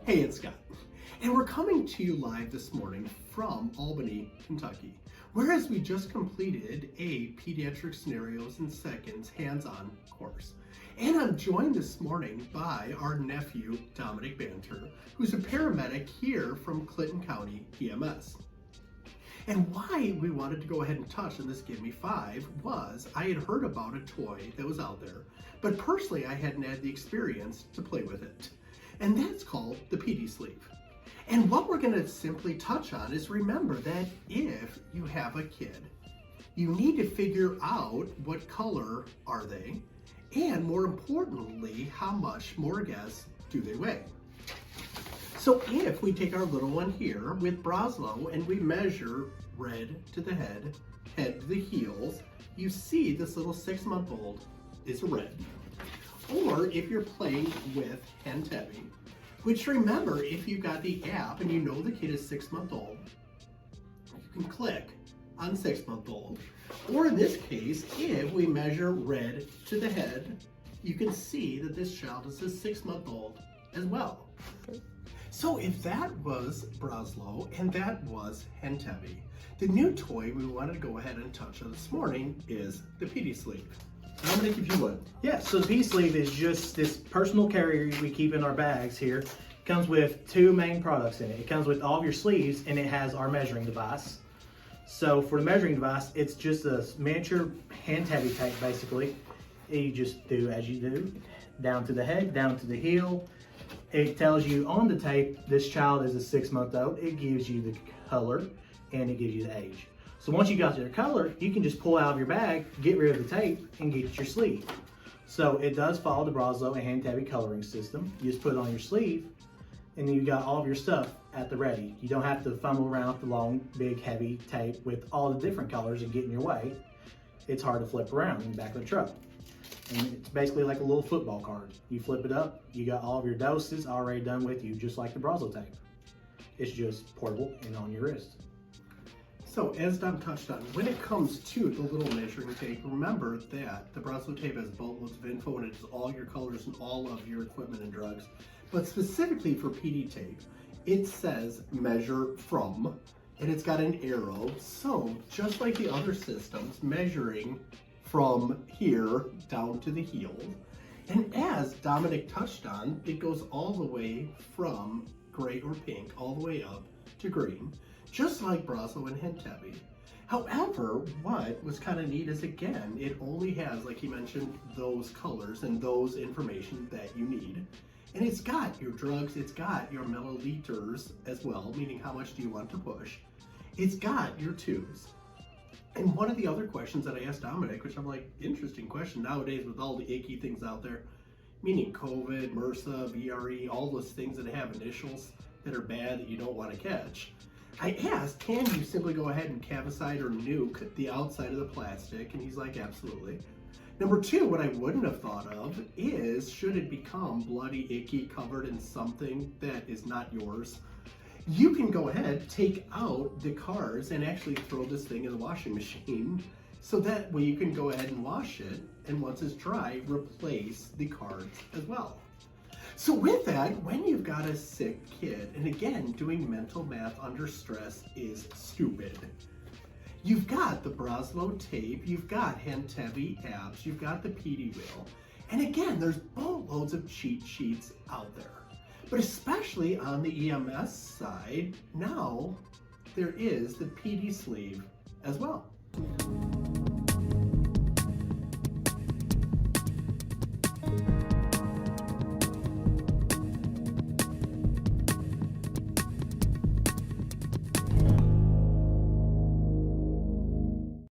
Hey, it's Scott, and we're coming to you live this morning from Albany, Kentucky, whereas we just completed a Pediatric Scenarios in Seconds hands-on course. And I'm joined this morning by our nephew, Dominic Banter, who's a paramedic here from Clinton County EMS. And why we wanted to go ahead and touch on this Give Me 5 was I had heard about a toy that was out there, but personally I hadn't had the experience to play with it. And that's called the Pedi Sleeve. And what we're going to simply touch on is remember that if you have a kid, you need to figure out what color are they, and more importantly, how much, more guess, do they weigh? So if we take our little one here with Broslow and we measure red to the head, head to the heels, you see this little 6-month-old is red. Or if you're playing with Hentebi, which remember, if you got the app and you know the kid is 6-month-old, you can click on 6-month-old. Or in this case, if we measure red to the head, you can see that this child is a 6-month-old as well. Okay. So if that was Broslow and that was Hentebi, the new toy we wanted to go ahead and touch on this morning is the Pedi Sleeve. Dominic, if you would. Yeah, so the Pedi Sleeve is just this personal carrier we keep in our bags here. It comes with 2 main products in it. It comes with all of your sleeves and it has our measuring device. So for the measuring device, it's just a miniature Hentebi tape basically. You just do as you do, down to the head, down to the heel. It tells you on the tape, this child is a 6-month-old. It gives you the color and it gives you the age. So once you got your color, you can just pull out of your bag, get rid of the tape, and get your sleeve. So it does follow the Broslow and Hentebi coloring system. You just put it on your sleeve, and then you got all of your stuff at the ready. You don't have to fumble around with the long, big, heavy tape with all the different colors and get in your way. It's hard to flip around in the back of the truck. And it's basically like a little football card. You flip it up, you got all of your doses already done with you, just like the Broslow tape. It's just portable and on your wrist. So as Dom touched on, when it comes to the little measuring tape, remember that the Broslow tape has boatloads of info and it has all your colors and all of your equipment and drugs. But specifically for PD tape, it says measure from, and it's got an arrow. So just like the other systems, measuring from here down to the heel. And as Dominic touched on, it goes all the way from gray or pink all the way up to green, just like Broslow and Hentebi. However, what was kind of neat is, again, it only has, like he mentioned, those colors and those information that you need. And it's got your drugs, it's got your milliliters as well, meaning how much do you want to push. It's got your tubes. And one of the other questions that I asked Dominic, which I'm like, interesting question nowadays with all the icky things out there, meaning COVID, MRSA, VRE, all those things that have initials that are bad that you don't want to catch. I asked, can you simply go ahead and cavicide or nuke the outside of the plastic? And he's like, absolutely. Number 2, what I wouldn't have thought of is, should it become bloody, icky, covered in something that is not yours, you can go ahead, take out the cards and actually throw this thing in the washing machine. So that way you can go ahead and wash it, and once it's dry, replace the cards as well. So with that, when you've got a sick kid, and again, doing mental math under stress is stupid. You've got the Broslow tape, you've got Hentebi apps, you've got the PD wheel, and again, there's boatloads of cheat sheets out there. But especially on the EMS side, now there is the Pedi Sleeve as well.